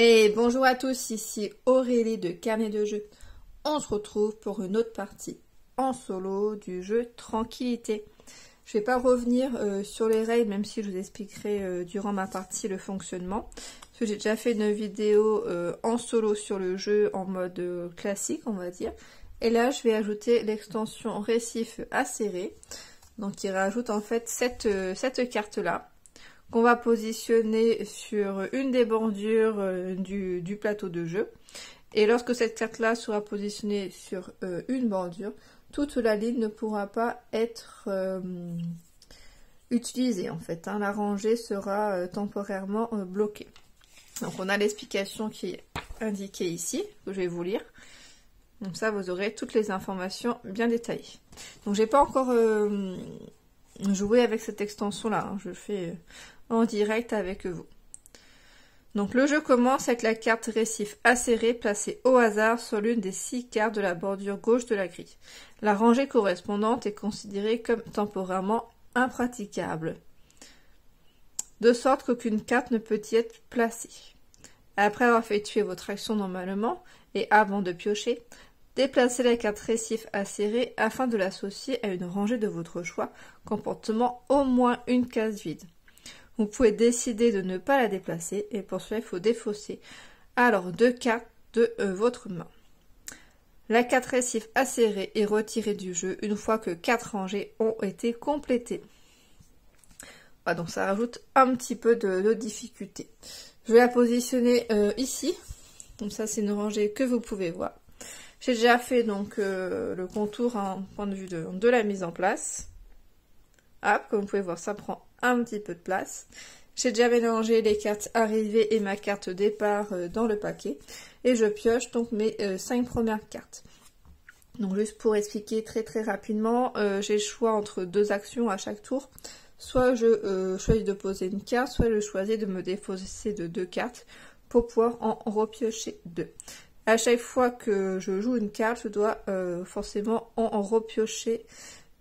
Et bonjour à tous, ici Aurélie de Carnet de Jeux. On se retrouve pour une autre partie en solo du jeu Tranquillité. Je ne vais pas revenir sur les règles, même si je vous expliquerai durant ma partie le fonctionnement. Parce que j'ai déjà fait une vidéo en solo sur le jeu en mode classique, on va dire. Et là, je vais ajouter l'extension récif acéré. Donc, il rajoute en fait cette carte-là, qu'on va positionner sur une des bordures du plateau de jeu. Et lorsque cette carte-là sera positionnée sur une bordure, toute la ligne ne pourra pas être utilisée en fait. La rangée sera temporairement bloquée. Donc on a l'explication qui est indiquée ici, que je vais vous lire. Donc ça, vous aurez toutes les informations bien détaillées. Donc j'ai pas encore joué avec cette extension-là. Je fais en direct avec vous. Donc le jeu commence avec la carte récif acéré placée au hasard sur l'une des 6 cartes de la bordure gauche de la grille. La rangée correspondante est considérée comme temporairement impraticable, de sorte qu'aucune carte ne peut y être placée. Après avoir effectué votre action normalement et avant de piocher, déplacez la carte récif acéré afin de l'associer à une rangée de votre choix comportant au moins une case vide. Vous pouvez décider de ne pas la déplacer et pour cela il faut défausser alors 2 cartes de votre main. La carte récif acérée est retirée du jeu une fois que 4 rangées ont été complétées. Voilà, donc ça rajoute un petit peu de difficulté. Je vais la positionner ici. Donc ça c'est une rangée que vous pouvez voir. J'ai déjà fait donc le contour en point de vue de la mise en place. Hop, comme vous pouvez voir, ça prend un petit peu de place. J'ai déjà mélangé les cartes arrivées et ma carte départ dans le paquet. Et je pioche donc mes 5 premières cartes. Donc juste pour expliquer très rapidement, j'ai le choix entre 2 actions à chaque tour. Soit je choisis de poser une carte, soit je choisis de me défausser de 2 cartes pour pouvoir en repiocher 2. À chaque fois que je joue une carte, je dois forcément en repiocher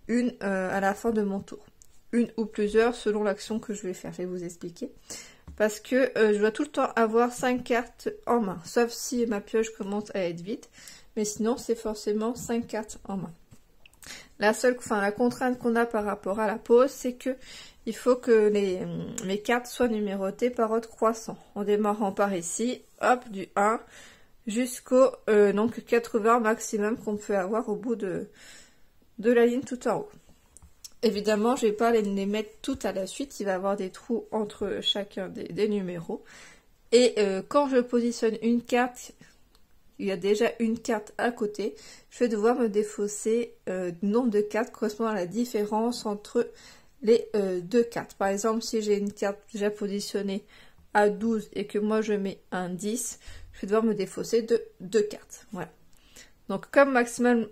une à la fin de mon tour. Une ou plusieurs selon l'action que je vais faire. Je vais vous expliquer. Parce que je dois tout le temps avoir 5 cartes en main. Sauf si ma pioche commence à être vide. Mais sinon, c'est forcément 5 cartes en main. La contrainte qu'on a par rapport à la pose, c'est que il faut que les cartes soient numérotées par ordre croissant. En démarrant par ici, hop, du 1 jusqu'au donc 80 maximum qu'on peut avoir au bout de la ligne tout en haut. Évidemment, je ne vais pas les mettre toutes à la suite, il va y avoir des trous entre chacun des numéros. Et quand je positionne une carte, il y a déjà une carte à côté, je vais devoir me défausser du nombre de cartes correspondant à la différence entre les 2 cartes. Par exemple, si j'ai une carte déjà positionnée à 12 et que moi je mets un 10, je vais devoir me défausser de 2 cartes. Voilà. Donc comme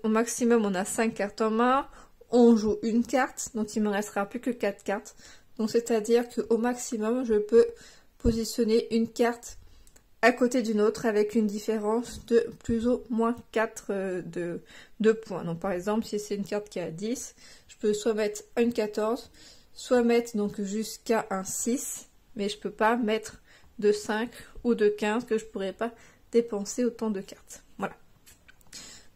au maximum on a 5 cartes en main, on joue une carte, donc il me restera plus que 4 cartes. Donc c'est-à-dire qu'au maximum je peux positionner une carte à côté d'une autre avec une différence de plus ou moins 4 de points. Donc par exemple si c'est une carte qui a 10, je peux soit mettre une 14, soit mettre donc jusqu'à un 6, mais je peux pas mettre de 5 ou de 15 que je pourrais pas dépenser autant de cartes. Voilà.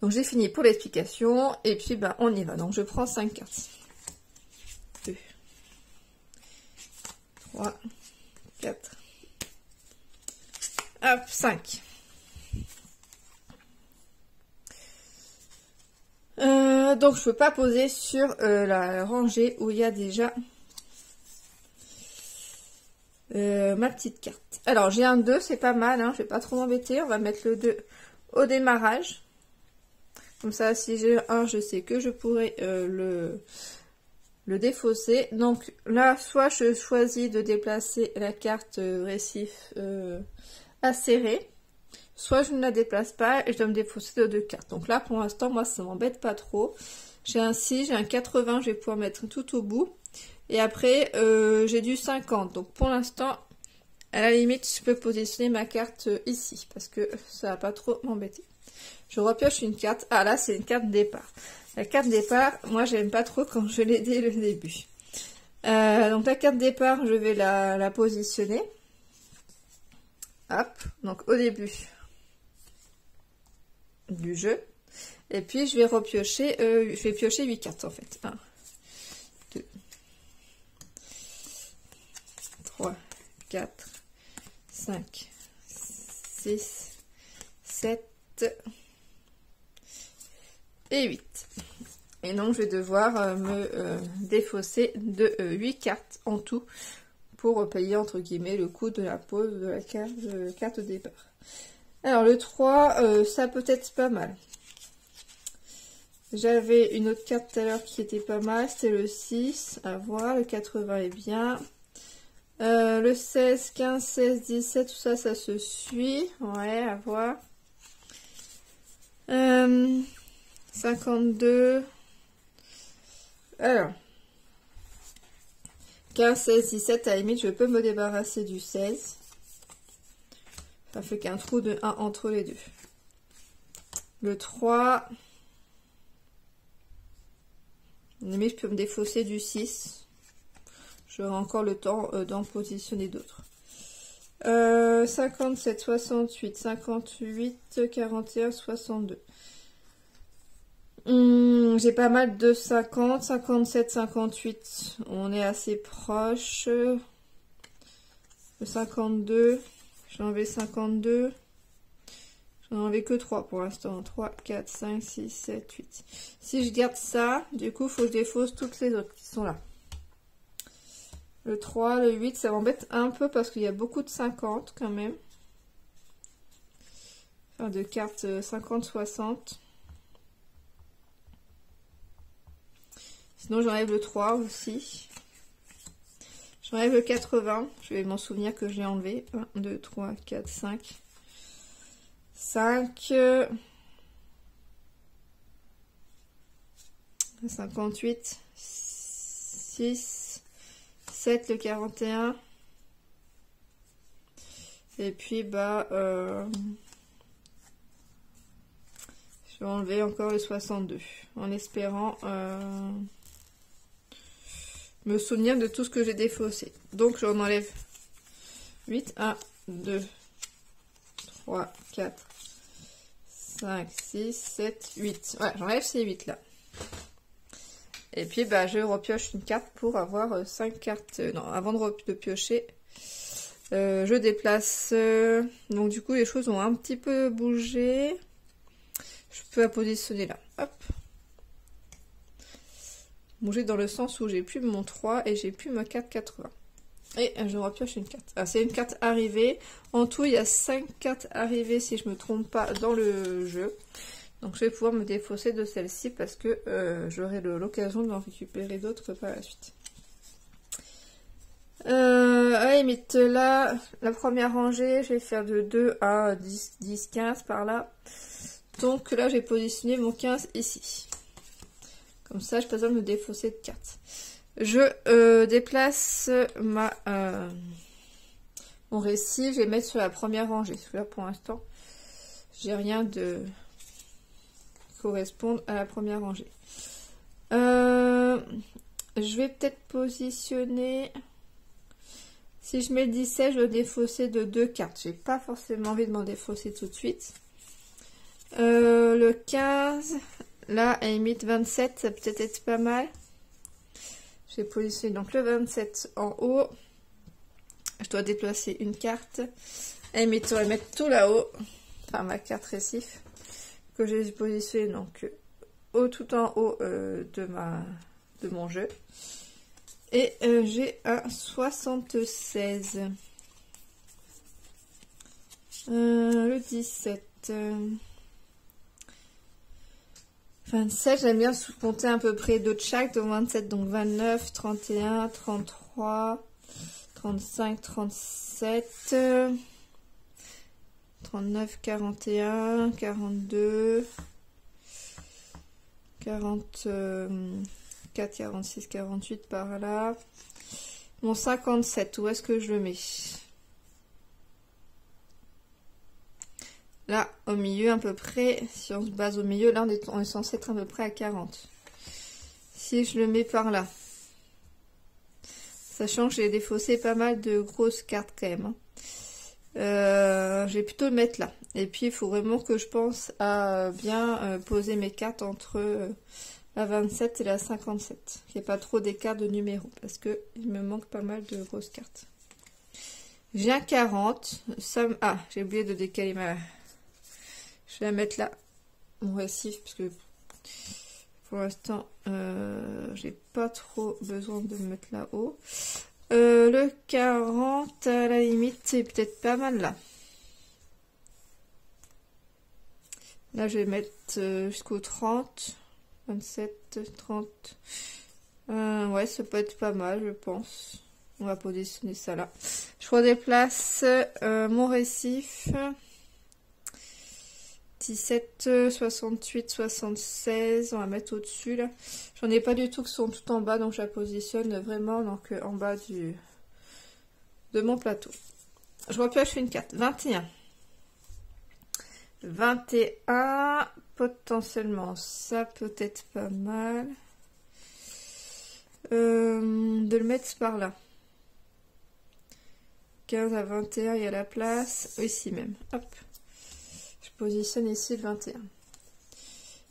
Donc j'ai fini pour l'explication et puis on y va. Donc je prends 5 cartes. 2, 3, 4, hop, 5. Donc je peux pas poser sur la rangée où il y a déjà ma petite carte. Alors j'ai un 2, c'est pas mal, je vais pas trop m'embêter. On va mettre le 2 au démarrage. Comme ça, si j'ai un, je sais que je pourrais le défausser. Donc là, soit je choisis de déplacer la carte récif acéré, soit je ne la déplace pas et je dois me défausser de 2 cartes. Donc là, pour l'instant, moi, ça m'embête pas trop. J'ai un 6, j'ai un 80, je vais pouvoir mettre tout au bout. Et après, j'ai du 50. Donc pour l'instant, à la limite, je peux positionner ma carte ici parce que ça va pas trop m'embêter. Je repioche une carte. Ah là, c'est une carte départ. La carte départ, moi, j'aime pas trop quand je l'ai dès le début. Donc la carte départ, je vais la positionner. Hop, donc au début du jeu. Et puis je vais repiocher, je vais piocher 8 cartes en fait. 1, 2, 3, 4, 5, 6, 7 et 8. Et donc je vais devoir me défausser de 8 cartes en tout pour payer entre guillemets le coût de la pose de la carte de départ. Alors le 3, ça peut être pas mal. J'avais une autre carte tout à l'heure qui était pas mal, c'était le 6, à voir, le 80 est bien. Le 16, 15, 16, 17, tout ça, ça se suit, ouais, à voir. 52, alors, 15, 16, 17, à la limite, je peux me débarrasser du 16. Ça fait qu'un trou de 1 entre les deux. Le 3... Limite, je peux me défausser du 6. J'aurai encore le temps d'en positionner d'autres. 57, 68, 58, 41, 62. J'ai pas mal de 50, 57, 58. On est assez proche. Le 52. J'ai enlevé 52. J'en ai enlevé que 3 pour l'instant. 3, 4, 5, 6, 7, 8. Si je garde ça, du coup, il faut que je défausse toutes les autres qui sont là. Le 3, le 8, ça m'embête un peu parce qu'il y a beaucoup de 50 quand même. Enfin, de cartes 50, 60. Sinon, j'enlève le 3 aussi. J'enlève le 80. Je vais m'en souvenir que j'ai enlevé. 1, 2, 3, 4, 5. 5, 58, 6, 7, le 41, et puis bah je vais enlever encore le 62 en espérant me souvenir de tout ce que j'ai défaussé. Donc j'en enlève 8, 1, 2, 3, 4, 5, 6, 7, 8. Ouais, j'enlève ces 8 là. Et puis bah je repioche une carte pour avoir 5 cartes. Non, avant de piocher, je déplace. Donc du coup les choses ont un petit peu bougé. Je peux la positionner là. Hop. Bouger dans le sens où j'ai plus mon 3 et j'ai plus ma 4,80. Et je repioche une carte. Ah, c'est une carte arrivée. En tout, il y a 5 cartes arrivées, si je ne me trompe pas, dans le jeu. Donc, je vais pouvoir me défausser de celle-ci parce que j'aurai l'occasion d'en récupérer d'autres par la suite. À la limite, là, la première rangée, je vais faire de 2 à 10, 10, 15 par là. Donc là, j'ai positionné mon 15 ici. Comme ça, je n'ai pas besoin de me défausser de cartes. Je déplace mon récit, je vais mettre sur la première rangée. Parce que là, pour l'instant, j'ai rien de correspondre à la première rangée. Je vais peut-être positionner... Si je mets le 17, je vais défausser de 2 cartes. J'ai pas forcément envie de m'en défausser tout de suite. Le 15, là, à la limite 27, ça peut être pas mal. Je vais positionner donc le 27 en haut. Je dois déplacer une carte. Et je vais mettre tout là-haut. Enfin, ma carte récif. Que j'ai positionné donc tout en haut de mon jeu. Et j'ai un 76. Le 17. 27, j'aime bien compter à peu près deux de chaque, donc 27, donc 29, 31, 33, 35, 37, 39, 41, 42, 44, 46, 48 par là. Mon 57, où est-ce que je le mets? Là, au milieu à peu près, si on se base au milieu, là on est censé être à peu près à 40. Si je le mets par là, sachant que j'ai défaussé pas mal de grosses cartes quand même. je vais plutôt le mettre là. Et puis il faut vraiment que je pense à bien poser mes cartes entre la 27 et la 57. Qu'il n'y ait pas trop d'écart de numéros. Parce que il me manque pas mal de grosses cartes. J'ai un 40. Ah, j'ai oublié de décaler ma... Je vais la mettre là. Mon récif. Parce que pour l'instant, j'ai pas trop besoin de me mettre là-haut. Le 40, à la limite, c'est peut-être pas mal là. Là, je vais mettre jusqu'au 30, 27, 30. Ouais, ça peut être pas mal, je pense. On va positionner ça là. Je redéplace mon récif. 17, 68, 76. On va mettre au-dessus là. J'en ai pas du tout qui sont tout en bas, donc je la positionne vraiment donc, en bas de mon plateau. Je repioche une carte. 21. 21, potentiellement, ça peut être pas mal. De le mettre par là. 15 à 21, il y a la place. Ici même. Hop. Je positionne ici le 21.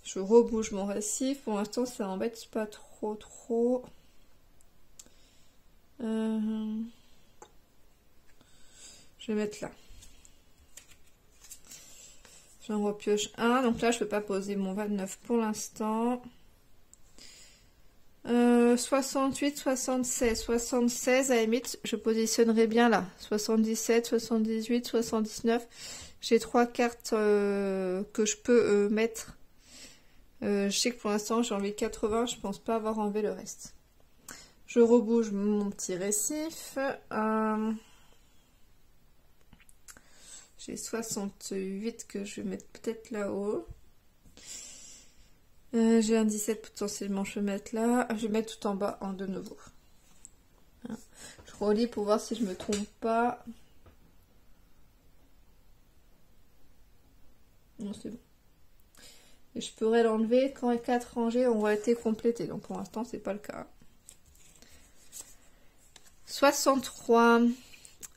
Je rebouge mon récif. Pour l'instant, ça m'embête pas trop. Je vais mettre là. J'en repioche un. Donc là, je ne peux pas poser mon 29 pour l'instant. 68, 76. 76, à la limite, je positionnerai bien là. 77, 78, 79. J'ai 3 cartes que je peux mettre. Je sais que pour l'instant, j'ai enlevé 80. Je pense pas avoir enlevé le reste. Je rebouge mon petit récif. J'ai 68 que je vais mettre peut-être là-haut. J'ai un 17 potentiellement, je vais mettre là. Je vais mettre tout en bas en de nouveau. Hein. Je relis pour voir si je me trompe pas. Non, c'est bon. Et je pourrais l'enlever quand les 4 rangées auront été complétées. Donc pour l'instant, c'est pas le cas. 63,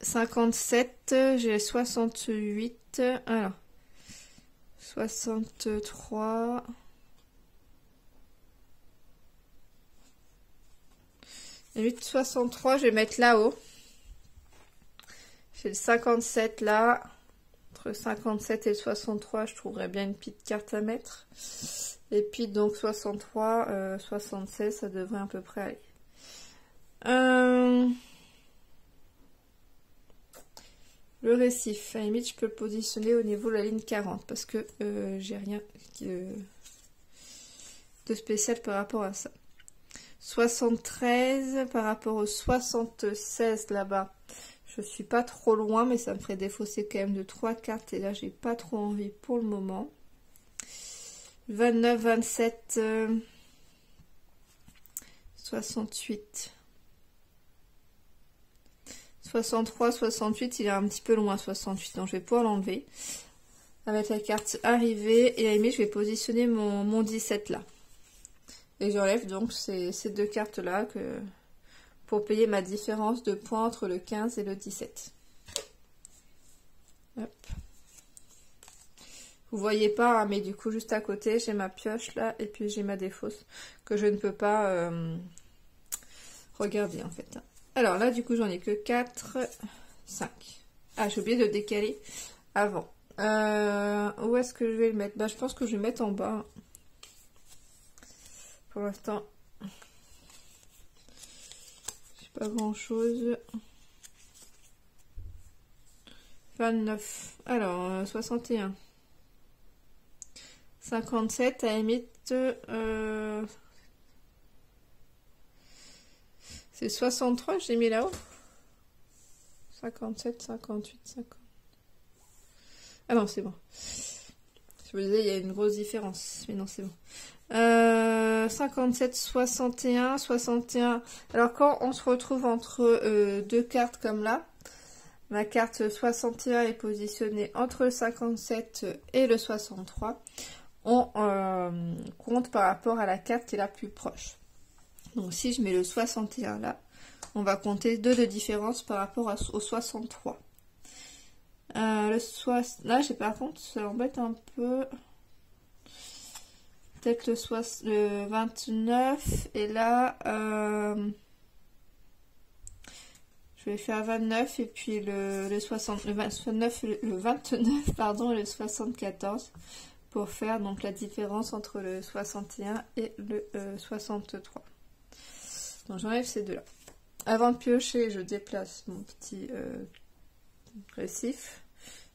57, j'ai 68. Alors, 63. Et 8, 63, je vais mettre là-haut. J'ai le 57 là. Entre 57 et le 63, je trouverais bien une petite carte à mettre. Et puis donc 63, 76, ça devrait à peu près aller. Le récif, à la limite, je peux le positionner au niveau de la ligne 40 parce que j'ai rien de spécial par rapport à ça. 73 par rapport au 76 là-bas. Je suis pas trop loin, mais ça me ferait défausser quand même de 3 cartes. Et là, j'ai pas trop envie pour le moment. 29, 27, 68. 63, 68, il est un petit peu loin, 68. Donc, je vais pouvoir l'enlever. Avec la carte arrivée. Et à la limite, je vais positionner mon 17 là. Et j'enlève donc ces 2 cartes-là pour payer ma différence de points entre le 15 et le 17. Hop. Vous voyez pas, hein, mais du coup, juste à côté, j'ai ma pioche là, et puis j'ai ma défausse que je ne peux pas regarder en fait. Alors là, du coup, j'en ai que 4, 5. Ah, j'ai oublié de décaler avant. Où est-ce que je vais le mettre? Bah, je pense que je vais le mettre en bas. Pour l'instant, j'ai pas grand chose. 29. Alors, 61. 57, à la limite, c'est 63, j'ai mis là-haut. 57, 58, 50. Ah non, c'est bon. Je me disais, il y a une grosse différence. Mais non, c'est bon. 57, 61, 61. Alors, quand on se retrouve entre 2 cartes comme là, ma carte 61 est positionnée entre le 57 et le 63. On compte par rapport à la carte qui est la plus proche. Donc, si je mets le 61 là, on va compter 2 de différence par rapport au 63. Là, j'ai par contre, ça embête un peu. Peut-être le 29. Et là, je vais faire 29 et puis le 29, pardon, et le 74 pour faire donc la différence entre le 61 et le 63. Donc j'enlève ces deux-là. Avant de piocher, je déplace mon petit récif.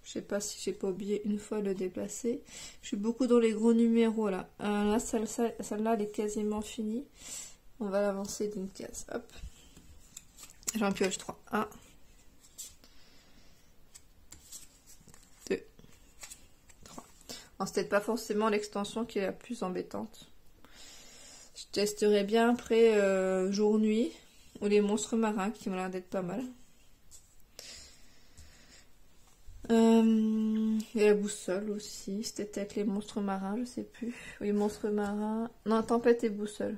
Je sais pas si j'ai pas oublié une fois de le déplacer. Je suis beaucoup dans les gros numéros là. Là, celle-là, elle est quasiment finie. On va l'avancer d'une case. Hop. J'en pioche 3. 1, 2, 3. Alors, c'est peut-être pas forcément l'extension qui est la plus embêtante. Je testerai bien après jour-nuit ou les monstres marins qui ont l'air d'être pas mal. Et la boussole aussi. C'était avec les monstres marins, je sais plus. Oui, monstres marins. Non, tempête et boussole.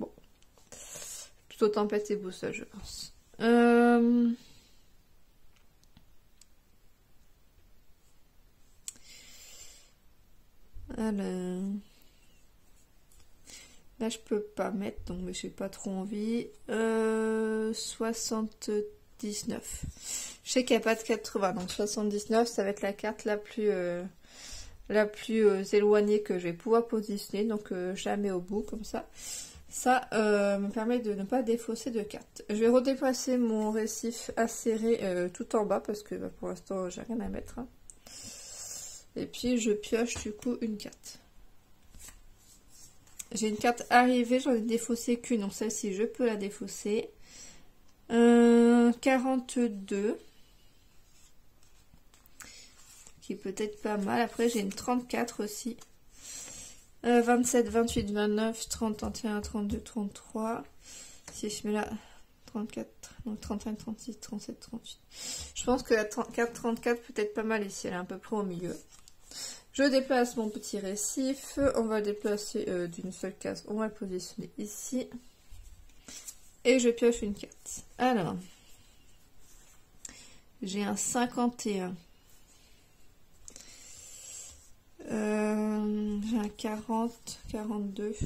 Bon. Plutôt tempête et boussole, je pense. Alors... Là, je peux pas mettre, donc j'ai pas trop envie. 79. Je sais qu'il n'y a pas de 80, donc 79, ça va être la carte la plus éloignée que je vais pouvoir positionner. Donc, je la mets au bout, comme ça. Ça me permet de ne pas défausser de cartes. Je vais redéplacer mon récif acéré tout en bas, parce que bah, pour l'instant, j'ai rien à mettre. Hein. Et puis, je pioche du coup une carte. J'ai une carte arrivée, j'en ai défaussé qu'une, donc celle-ci je peux la défausser. 42, qui est peut-être pas mal. Après j'ai une 34 aussi. 27, 28, 29, 30, 31, 32, 33. Si je mets là 34, donc 35, 36, 37, 38. Je pense que la 34, 34 peut être pas mal ici, elle est à peu près au milieu. Je déplace mon petit récif, on va le déplacer d'une seule case, on va le positionner ici. Et je pioche une carte. Alors, j'ai un 51. J'ai un 40, 42.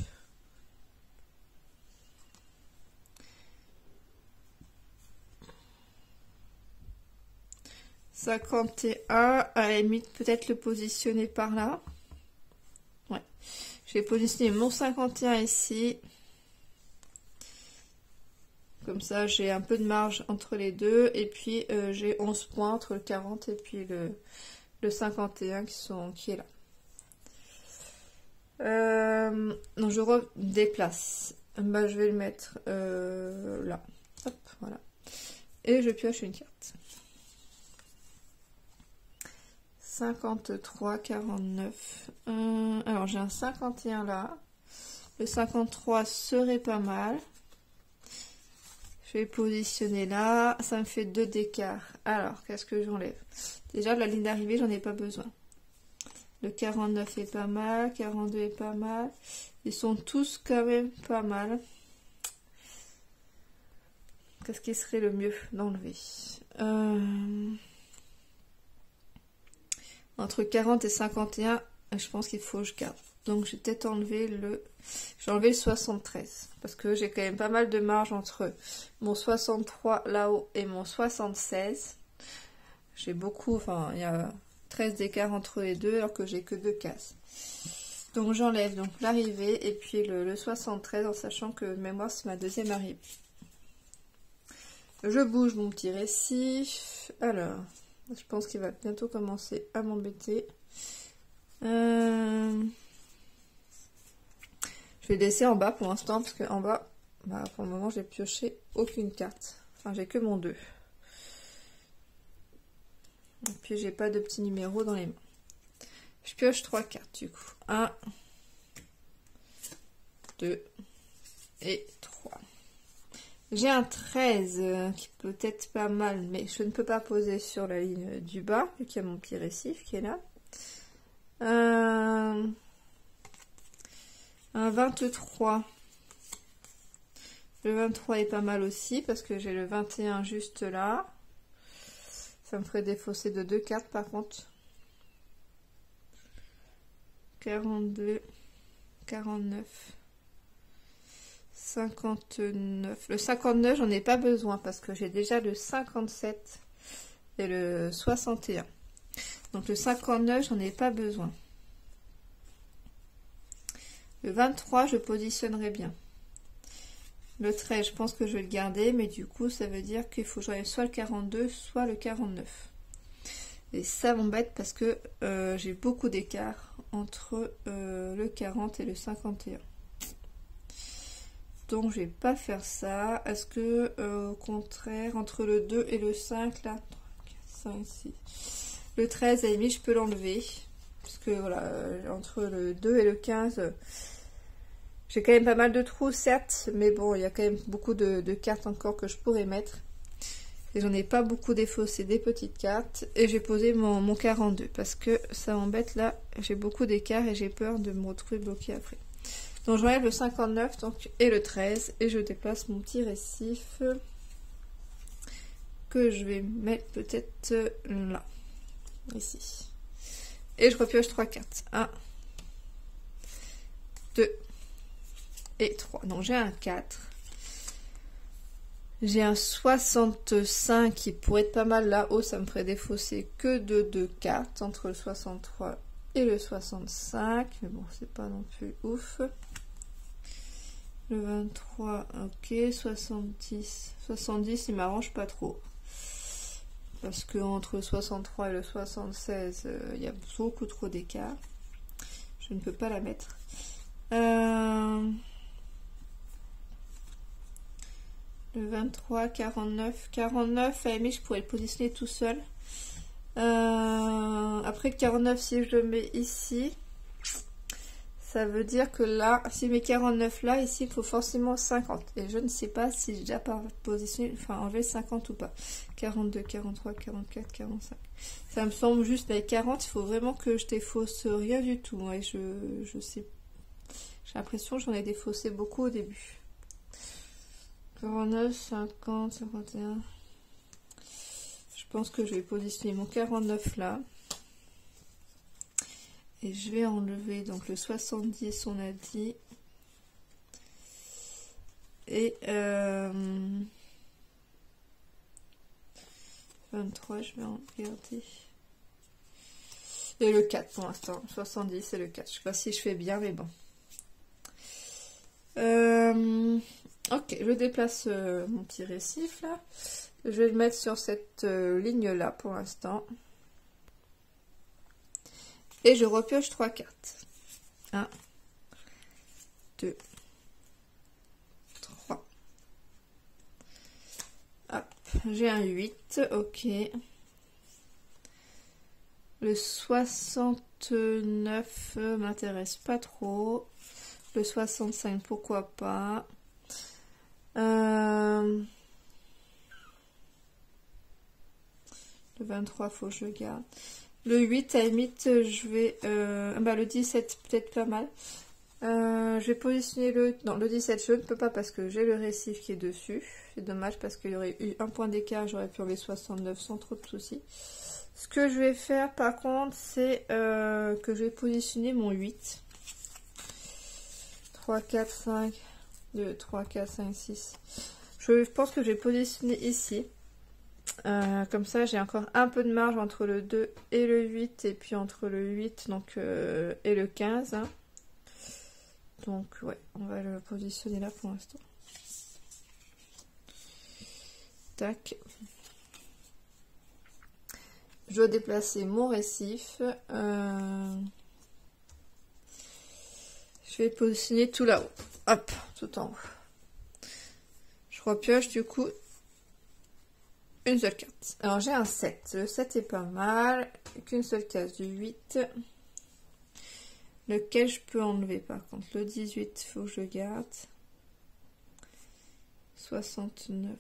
« 51, à la limite peut-être le positionner par là. Ouais. Je vais positionner mon 51 ici. Comme ça j'ai un peu de marge entre les deux. Et puis j'ai 11 points entre le 40 et puis le 51 qui est là. Donc je redéplace. Bah, je vais le mettre là. Hop, voilà. Et je pioche une carte. 53, 49. Alors j'ai un 51 là. Le 53 serait pas mal. Je vais positionner là. Ça me fait 2 d'écart. Alors, qu'est-ce que j'enlève? Déjà, de la ligne d'arrivée, j'en ai pas besoin. Le 49 est pas mal. 42 est pas mal. Ils sont tous quand même pas mal. Qu'est-ce qui serait le mieux d'enlever? Entre 40 et 51, je pense qu'il faut que je garde. Donc, je vais peut-être enlever le... Je vais enlever le 73. Parce que j'ai quand même pas mal de marge entre mon 63 là-haut et mon 76. J'ai beaucoup... Enfin, il y a 13 d'écart entre les deux, alors que j'ai que 2 cases. Donc, j'enlève donc l'arrivée et puis le 73, en sachant que de mémoire, c'est ma deuxième arrivée. Je bouge mon petit récif. Alors... Je pense qu'il va bientôt commencer à m'embêter. Je vais laisser en bas pour l'instant, parce qu'en bas, bah, pour le moment, j'ai pioché aucune carte. Enfin, j'ai que mon 2. Et puis, j'ai pas de petits numéros dans les mains. Je pioche 3 cartes, du coup. 1, 2 et 3. J'ai un 13 qui peut être pas mal, mais je ne peux pas poser sur la ligne du bas, vu qu'il y a mon petit récif qui est là. Un 23. Le 23 est pas mal aussi, parce que j'ai le 21 juste là. Ça me ferait défausser de 2 cartes par contre. 42, 49, 59. Le 59, j'en ai pas besoin parce que j'ai déjà le 57 et le 61. Donc le 59, j'en ai pas besoin. Le 23, je positionnerai bien. Le 13, je pense que je vais le garder, mais du coup, ça veut dire qu'il faut que j'enlève soit le 42, soit le 49. Et ça m'embête parce que j'ai beaucoup d'écart entre le 40 et le 51. Donc, je vais pas faire ça. Est-ce que, au contraire, entre le 2 et le 5, là, 3, 4, 5, 6... Le 13, à la limite, je peux l'enlever. Parce que, voilà, entre le 2 et le 15... j'ai quand même pas mal de trous, certes, mais bon, il y a quand même beaucoup de cartes encore que je pourrais mettre. Et j'en ai pas beaucoup défaussé des petites cartes. Et j'ai posé mon 42 parce que ça m'embête là. J'ai beaucoup d'écart et j'ai peur de me retrouver bloqué après. Donc j'enlève le 59 donc, et le 13 et je déplace mon petit récif que je vais mettre peut-être là, ici. Et je repioche 3 cartes. 1, 2 et 3. Donc j'ai un 4. J'ai un 65 qui pourrait être pas mal là-haut. Ça me ferait défausser que de 2 cartes entre le 63 et le 65. Mais bon, c'est pas non plus ouf. Le 23, ok. 70. 70, il m'arrange pas trop. Parce que entre le 63 et le 76, il y a beaucoup trop d'écart. Je ne peux pas la mettre. Le 23, 49. 49, à la limite, je pourrais le positionner tout seul. Après le 49, si je le mets ici, ça veut dire que là, si je mets 49 là, ici, il faut forcément 50. Et je ne sais pas si j'ai déjà pas positionné, enfin enlevé 50 ou pas. 42, 43, 44, 45. Ça me semble juste avec 40, il faut vraiment que je défausse rien du tout. Et je sais. J'ai l'impression que j'en ai défaussé beaucoup au début. 49, 50, 51. Je pense que je vais positionner mon 49 là. Et je vais enlever donc le 70, on a dit. Et 23, je vais en garder. Et le 4 pour l'instant. 70 et le 4. Je sais pas si je fais bien, mais bon. Ok, je déplace mon petit récif là. Je vais le mettre sur cette ligne là pour l'instant. Et je repioche 3 cartes. 1, 2, 3. Hop, j'ai un 8, ok. Le 69 m'intéresse pas trop. Le 65, pourquoi pas. Le 23, faut que je garde. Le 8, à la limite, je vais... le 17, peut-être pas mal. Je vais positionner le... Non, le 17, je ne peux pas parce que j'ai le récif qui est dessus. C'est dommage parce qu'il y aurait eu un point d'écart. J'aurais pu enlever 69 sans trop de soucis. Ce que je vais faire, par contre, c'est que je vais positionner mon 8. 3, 4, 5... 2, 3, 4, 5, 6. Je pense que je vais positionner ici. Comme ça, j'ai encore un peu de marge entre le 2 et le 8. Et puis entre le 8 donc, et le 15. Hein. Donc, ouais, on va le positionner là pour l'instant. Tac. Je dois déplacer mon récif. Je vais positionner tout là-haut. Hop, tout en haut. Je repioche du coup une seule carte. Alors j'ai un 7. Le 7 est pas mal. Qu'une seule case du 8. Lequel je peux enlever par contre. Le 18, il faut que je le garde. 69.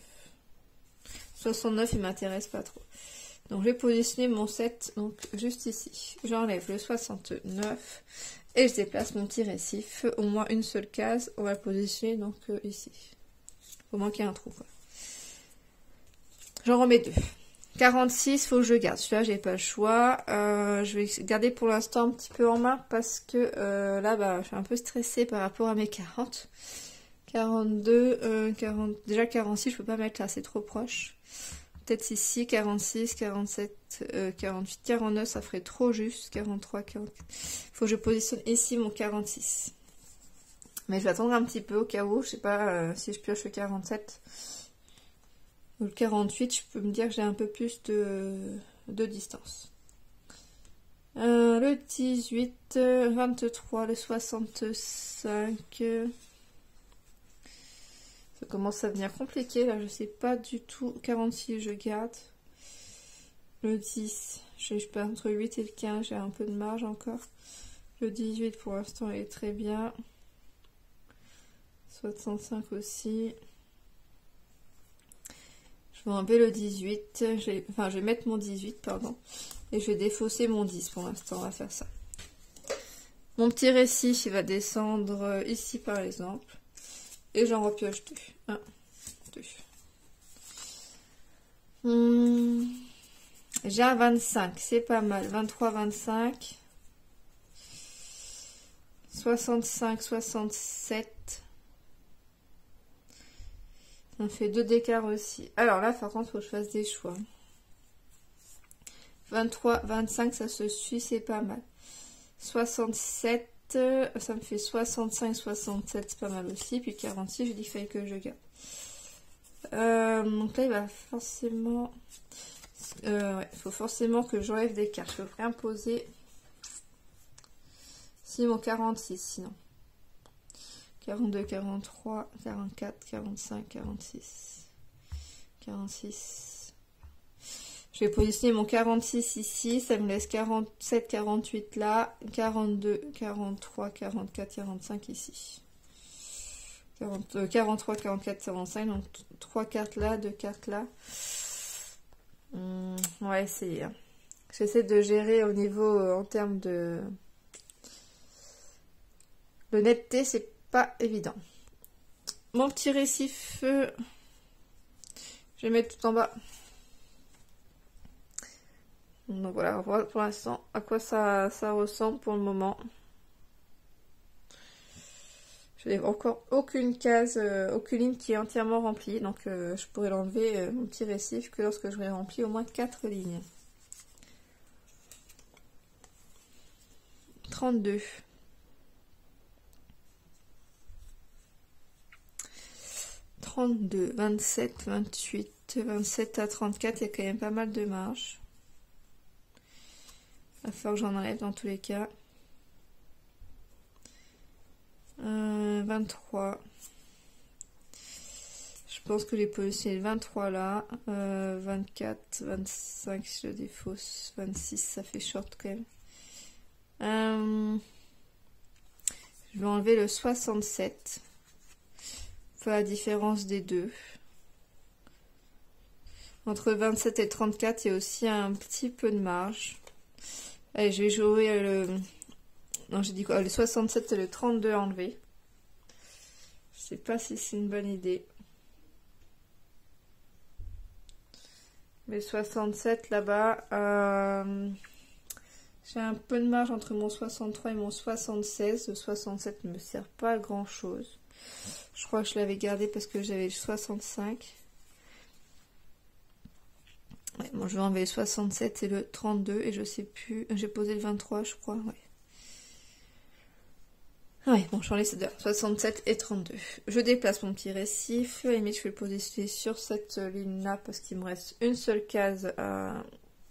69, il m'intéresse pas trop. Donc je vais positionner mon 7 donc juste ici. J'enlève le 69 et je déplace mon petit récif. Au moins une seule case, on va le positionner donc ici. Au moins qu'il y ait un trou. J'en remets 2. 46, faut que je garde. Celui-là, j'ai pas le choix. Je vais garder pour l'instant un petit peu en main parce que là, bah, je suis un peu stressée par rapport à mes 40. 42, 40... Déjà 46, je peux pas mettre là, c'est trop proche. Peut-être ici, 46, 47, 48, 49, ça ferait trop juste. 43, 44. Faut que je positionne ici mon 46. Mais je vais attendre un petit peu au cas où. Je sais pas si je pioche le 47 ou le 48, je peux me dire que j'ai un peu plus de distance. Le 18, 23, le 65... Ça commence à devenir compliqué, là, je sais pas du tout. 46, je garde. Le 10, je sais pas, entre 8 et le 15, j'ai un peu de marge encore. Le 18, pour l'instant, il est très bien. 65 aussi. Je vais enlever le 18, enfin je vais mettre mon 18, pardon, et je vais défausser mon 10 pour l'instant, on va faire ça. Mon petit récif, il va descendre ici par exemple, et j'en repioche 2. 1, 2. J'ai un 25, c'est pas mal. 23, 25. 65, 67. Ça fait 2 d'écart aussi. Alors là, par contre, il faut que je fasse des choix. 23, 25, ça se suit, c'est pas mal. 67, ça me fait 65, 67, c'est pas mal aussi. Puis 46, j'ai dit qu'il fallait que je garde. Donc là, il va forcément... ouais, il faut forcément que j'enlève des cartes. Je peux rien poser. Si, mon 46, sinon. 42, 43, 44, 45, 46, 46. Je vais positionner mon 46 ici, ça me laisse 47, 48 là, 42, 43, 44, 45 ici. 43, 44, 45, donc 3 cartes là, 2 cartes là. On va essayer. J'essaie de gérer au niveau, en termes de netteté, c'est pas évident. Mon petit récif, je vais mettre tout en bas. Donc voilà, on voit pour l'instant à quoi ça ressemble pour le moment. Je n'ai encore aucune case, aucune ligne qui est entièrement remplie. Donc je pourrais l'enlever, mon petit récif, que lorsque j'aurai rempli au moins 4 lignes. 32. 32, 27, 28, 27 à 34, il y a quand même pas mal de marge. Il va falloir que j'en enlève dans tous les cas. 23. Je pense que j'ai positionné le 23 là. 24, 25 si je le défausse. 26, ça fait short quand même. Je vais enlever le 67. La différence des deux. Entre 27 et 34, il y a aussi un petit peu de marge. Allez, je vais jouer le... Non, j'ai dit quoi? Le 67 et le 32 enlevé. Je sais pas si c'est une bonne idée. Mais 67 là-bas, j'ai un peu de marge entre mon 63 et mon 76. Le 67 ne me sert pas à grand chose. Je crois que je l'avais gardé parce que j'avais le 65. Ouais, bon, je vais enlever le 67 et le 32 et je sais plus. J'ai posé le 23, je crois. Ouais. Ouais, bon, j'enlève ces deux. 67 et 32. Je déplace mon petit récif. À la limite, je vais le positionner sur cette ligne-là parce qu'il me reste une seule case à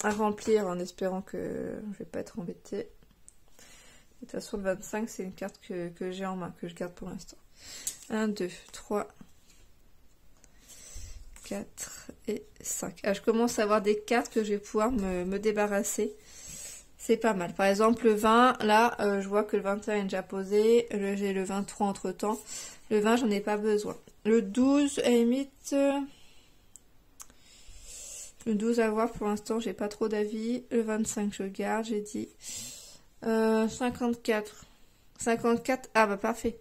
remplir en espérant que je vais pas être embêtée. De toute façon, le 25, c'est une carte que j'ai en main, que je garde pour l'instant. 1, 2, 3, 4 et 5. Ah, je commence à avoir des cartes que je vais pouvoir me débarrasser. C'est pas mal. Par exemple, le 20, là, je vois que le 21 est déjà posé. J'ai le 23 entre temps. Le 20, j'en ai pas besoin. Le 12, à la limite... le 12 à voir pour l'instant, j'ai pas trop d'avis. Le 25, je garde, j'ai dit. 54. 54, ah bah parfait.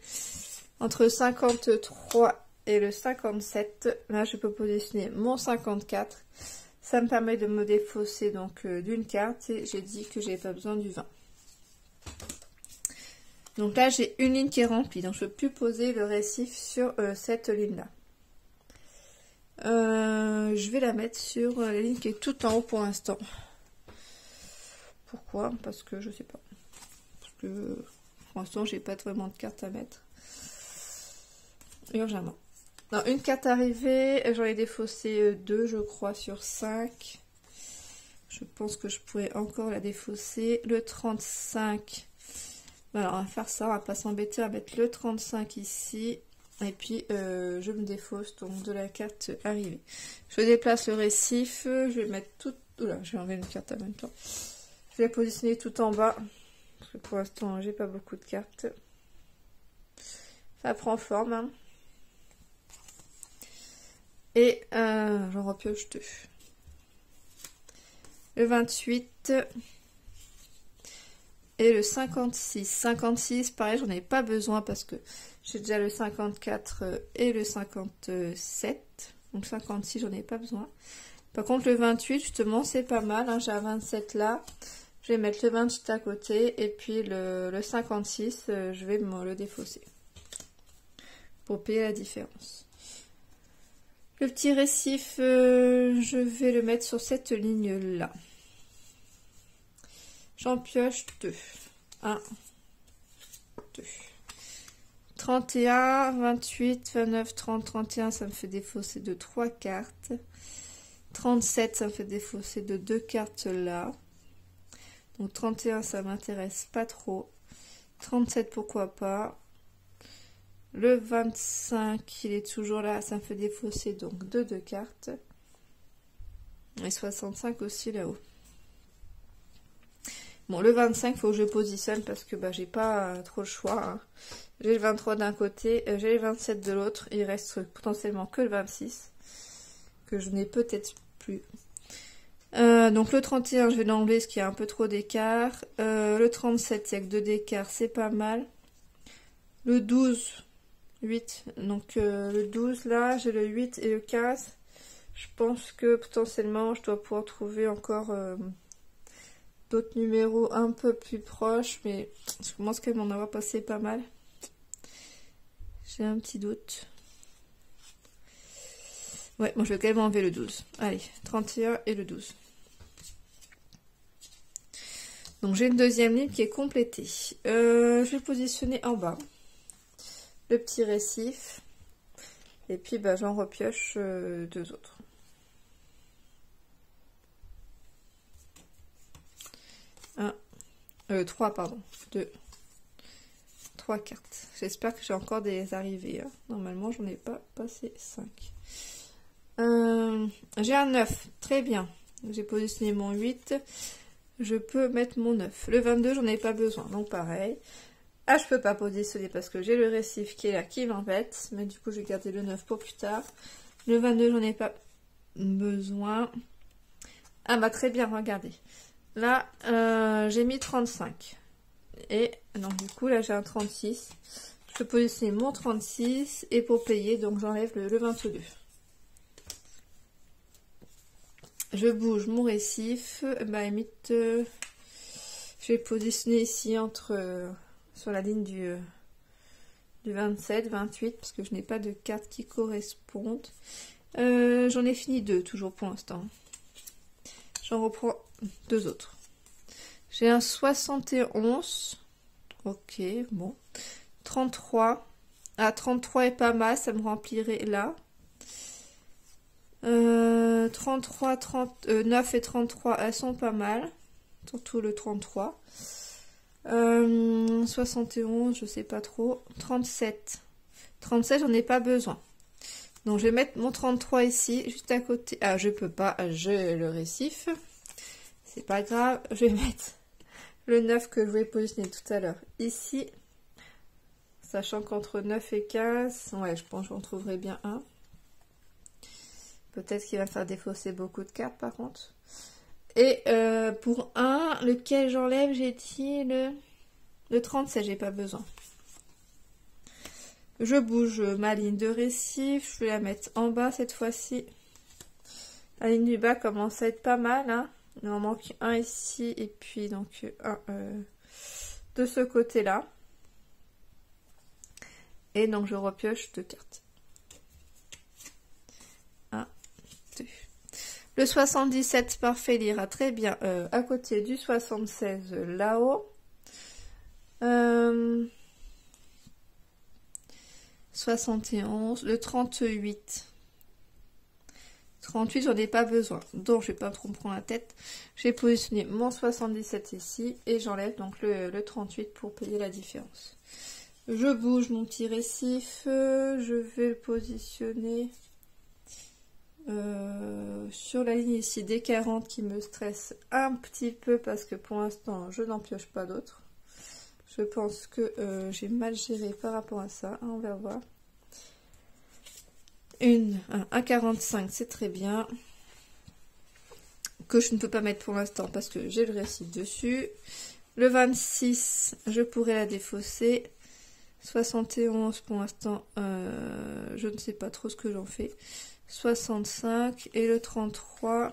Entre 53 et le 57, là je peux positionner mon 54. Ça me permet de me défausser donc d'une carte et j'ai dit que j'avais pas besoin du 20. Donc là j'ai une ligne qui est remplie, donc je peux plus poser le récif sur cette ligne là. Je vais la mettre sur la ligne qui est tout en haut pour l'instant. Pourquoi? Parce que je sais pas. Parce que pour l'instant j'ai pas vraiment de cartes à mettre. Urgemment. Non, une carte arrivée, j'en ai défaussé 2 je crois sur 5. Je pense que je pourrais encore la défausser. Le 35. Alors on va faire ça, on va pas s'embêter à mettre le 35 ici. Et puis je me défausse donc de la carte arrivée. Je déplace le récif, je vais mettre tout... Oula, je vais enlever une carte en même temps. Je vais la positionner tout en bas. Parce que pour l'instant j'ai pas beaucoup de cartes. Ça prend forme. Hein. Et j'en repioche 2. Le 28 et le 56. 56, pareil, j'en ai pas besoin parce que j'ai déjà le 54 et le 57. Donc 56, j'en ai pas besoin. Par contre, le 28, justement, c'est pas mal. Hein, j'ai un 27 là. Je vais mettre le 28 à côté. Et puis le 56, je vais me le défausser. Pour payer la différence. Le petit récif, je vais le mettre sur cette ligne-là. J'en pioche 2. 1, 2. 31, 28, 29, 30, 31, ça me fait défausser de 3 cartes. 37, ça me fait défausser de 2 cartes là. Donc 31, ça m'intéresse pas trop. 37, pourquoi pas. Le 25, il est toujours là, ça me fait défausser donc de 2 cartes. Et 65 aussi là-haut. Bon, le 25, il faut que je positionne parce que bah, j'ai pas trop le choix. Hein. J'ai le 23 d'un côté, j'ai le 27 de l'autre. Il reste potentiellement que le 26, que je n'ai peut-être plus. Donc le 31, je vais l'enlever parce qu'il y a un peu trop d'écart. Le 37, il n'y a que 2 d'écart, c'est pas mal. Le 12... 8, donc le 12 là, j'ai le 8 et le 15. Je pense que potentiellement je dois pouvoir trouver encore d'autres numéros un peu plus proches, mais je commence quand même à en avoir passé pas mal. J'ai un petit doute. Ouais, moi je vais quand même enlever le 12. Allez, 31 et le 12. Donc j'ai une deuxième ligne qui est complétée. Je vais positionner en bas le petit récif et puis bah, j'en repioche 2 autres. Trois, pardon. 2, 3 cartes. J'espère que j'ai encore des arrivées. Hein. Normalement, j'en ai pas passé 5. J'ai un 9. Très bien. J'ai positionné mon 8. Je peux mettre mon 9. Le 22, j'en ai pas besoin. Donc pareil. Ah, je peux pas positionner parce que j'ai le récif qui est là, qui m'embête. Mais du coup, je vais garder le 9 pour plus tard. Le 22, j'en ai pas besoin. Ah bah très bien, regardez. Là, j'ai mis 35. Et donc du coup, là, j'ai un 36. Je peux positionner mon 36. Et pour payer, donc j'enlève le 22. Je bouge mon récif. Bah, limite, je vais positionner ici entre... sur la ligne du 27, 28, parce que je n'ai pas de cartes qui correspondent. J'en ai fini 2, toujours pour l'instant. J'en reprends 2 autres. J'ai un 71. Ok, bon. 33. Ah, 33 est pas mal, ça me remplirait là. 33, 9 et 33, elles sont pas mal. Surtout le 33. 71, je sais pas trop. 37. 37, j'en ai pas besoin. Donc, je vais mettre mon 33 ici, juste à côté. Ah, je peux pas, j'ai le récif. C'est pas grave. Je vais mettre le 9 que je voulais positionner tout à l'heure ici. Sachant qu'entre 9 et 15, ouais, je pense que j'en trouverai bien un. Peut-être qu'il va faire défausser beaucoup de cartes, par contre. Et pour un, lequel j'enlève, j'ai dit le 37, j'ai pas besoin. Je bouge ma ligne de récif, je vais la mettre en bas cette fois-ci. La ligne du bas commence à être pas mal, hein. Il en manque un ici et puis donc un de ce côté-là. Et donc je repioche 2 cartes. 1, 2. Le 77, parfait, il ira très bien à côté du 76 là-haut. 71, le 38. 38, j'en ai pas besoin, donc je vais pas trop me prendre la tête. J'ai positionné mon 77 ici et j'enlève donc le 38 pour payer la différence. Je bouge mon petit récif, je vais le positionner sur la ligne ici des 40 qui me stresse un petit peu parce que pour l'instant je n'en pioche pas d'autres. Je pense que j'ai mal géré par rapport à ça, on va voir. 1,45, c'est très bien. Que je ne peux pas mettre pour l'instant parce que j'ai le récif dessus. Le 26, je pourrais la défausser. 71, pour l'instant, je ne sais pas trop ce que j'en fais. 65 et le 33.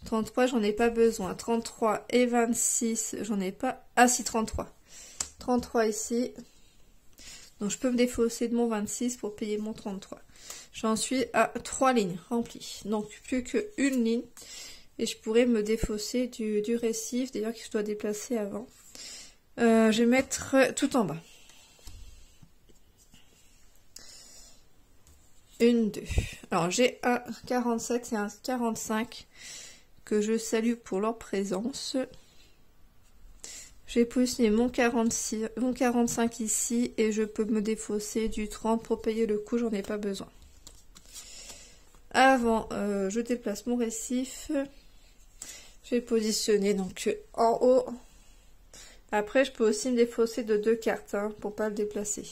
33, j'en ai pas besoin. 33 et 26, j'en ai pas. Ah si, 33. 33 ici. Donc je peux me défausser de mon 26 pour payer mon 33. J'en suis à 3 lignes remplies. Donc plus qu'une ligne. Et je pourrais me défausser du récif. D'ailleurs que je dois déplacer avant. Je vais mettre tout en bas. 1, 2. Alors j'ai un 47 et un 45 que je salue pour leur présence. J'ai positionné mon 45 ici et je peux me défausser du 30 pour payer le coup, j'en ai pas besoin. Avant, je déplace mon récif. Je vais positionner donc en haut. Après, je peux aussi me défausser de 2 cartes hein, pour pas le déplacer.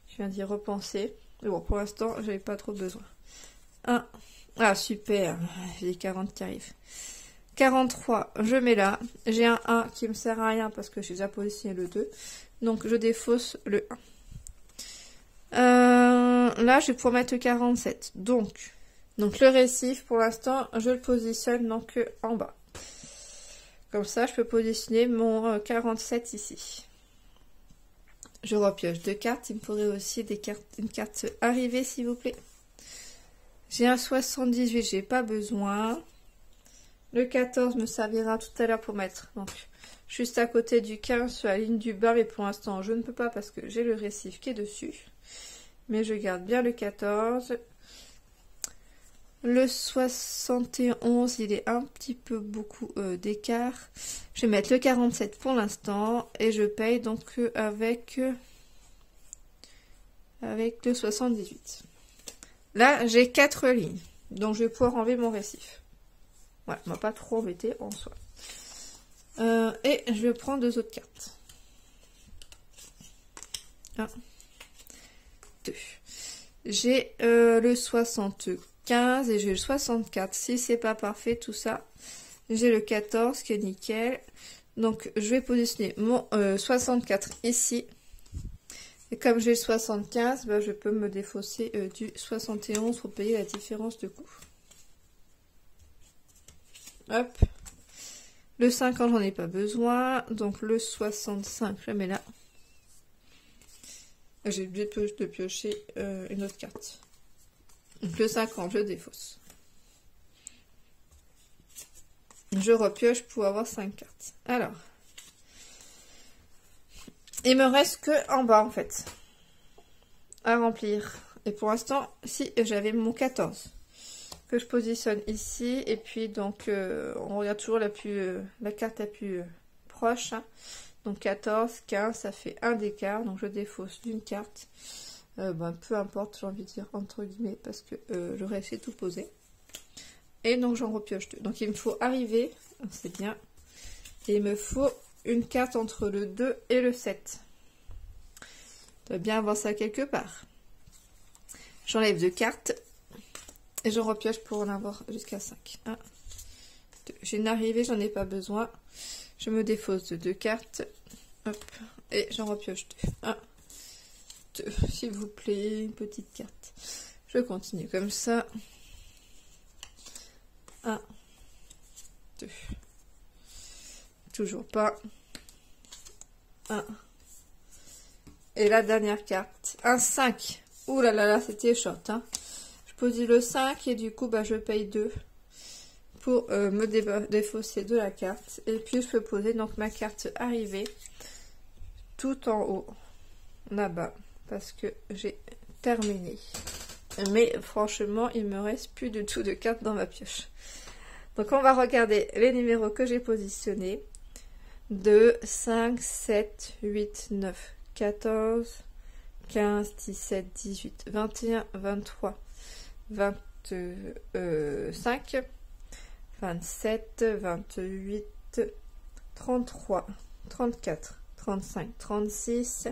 Je viens d'y repenser. Mais bon, pour l'instant, j'avais pas trop besoin. 1. Ah, super. J'ai les 40 qui arrivent. 43, je mets là. J'ai un 1 qui me sert à rien parce que j'ai déjà positionné le 2. Donc, je défausse le 1. Là, je vais pouvoir mettre le 47. Donc le récif, pour l'instant, je le positionne donc en bas. Comme ça, je peux positionner mon 47 ici. Je repioche 2 cartes. Il me faudrait aussi une carte arrivée, s'il vous plaît. J'ai un 78, j'ai pas besoin. Le 14 me servira tout à l'heure pour mettre donc juste à côté du 15 sur la ligne du bas, mais pour l'instant je ne peux pas parce que j'ai le récif qui est dessus. Mais je garde bien le 14. Le 71, il est un petit peu beaucoup d'écart. Je vais mettre le 47 pour l'instant et je paye donc avec le 78. Là, j'ai 4 lignes, donc je vais pouvoir enlever mon récif. Ouais, on va pas trop embêter en soi. Et je vais prendre 2 autres cartes. 1, 2. J'ai le 75 et j'ai le 64. Si c'est pas parfait tout ça, j'ai le 14 qui est nickel. Donc je vais positionner mon 64 ici. Et comme j'ai le 75, bah, je peux me défausser du 71 pour payer la différence de coût. Hop. Le 50, j'en ai pas besoin. Donc le 65, je mets là. J'ai oublié de piocher une autre carte. Donc le 50, je défausse. Je repioche pour avoir 5 cartes. Alors. Il me reste que en bas en fait. À remplir. Et pour l'instant, si j'avais mon 14. Que je positionne ici. Et puis donc, on regarde toujours la carte la plus proche. Hein. Donc 14, 15, ça fait un d'écart. Donc je défausse d'une carte. Peu importe, j'ai envie de dire entre guillemets. Parce que j'aurais essayé de tout poser. Et donc j'en repioche 2. Donc il me faut arriver. C'est bien. Et il me faut une carte entre le 2 et le 7. Je dois bien avoir ça quelque part. J'enlève 2 cartes. Et je repioche pour en avoir jusqu'à 5. 1, 2. J'ai une arrivée, j'en ai pas besoin. Je me défausse de 2 cartes. Hop. Et j'en repioche 2. 1, 2. S'il vous plaît, une petite carte. Je continue comme ça. 1, 2. Toujours pas. 1. Et la dernière carte, un 5. Ouh là là là, c'était short. Hein. Je pose le 5 et du coup, bah, je paye 2 pour me défausser de la carte. Et puis, je peux poser donc ma carte arrivée tout en haut, là-bas, parce que j'ai terminé. Mais franchement, il me reste plus du tout de cartes dans ma pioche. Donc, on va regarder les numéros que j'ai positionnés. 2, 5, 7, 8, 9, 14, 15, 17, 18, 21, 23, 25, 27, 28, 33, 34, 35, 36,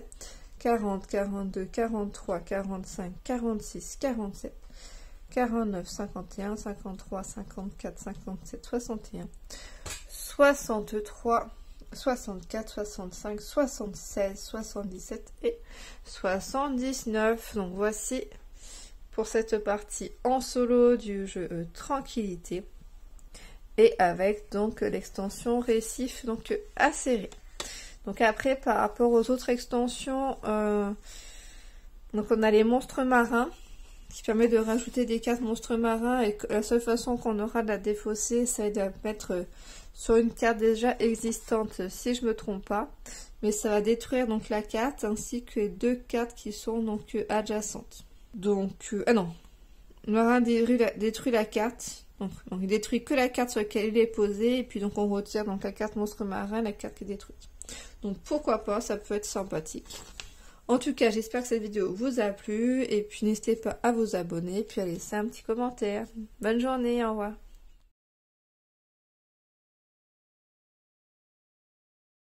40, 42, 43, 45, 46, 47, 49, 51, 53, 54, 57, 61, 63, 64, 65, 76, 77 et 79. Donc voici pour cette partie en solo du jeu Tranquillité. Et avec donc l'extension récif donc acéré. Donc après par rapport aux autres extensions, donc on a les monstres marins qui permet de rajouter des cartes monstres marins et la seule façon qu'on aura de la défausser c'est de mettre sur une carte déjà existante si je me trompe pas, mais ça va détruire donc la carte ainsi que 2 cartes qui sont donc adjacentes. Donc ah non, le marin détruit la carte. Donc il détruit que la carte sur laquelle il est posé et puis donc on retire donc la carte monstre marin, la carte qui est détruite. Donc pourquoi pas, ça peut être sympathique. En tout cas, j'espère que cette vidéo vous a plu et puis n'hésitez pas à vous abonner et puis à laisser un petit commentaire. Bonne journée, au revoir.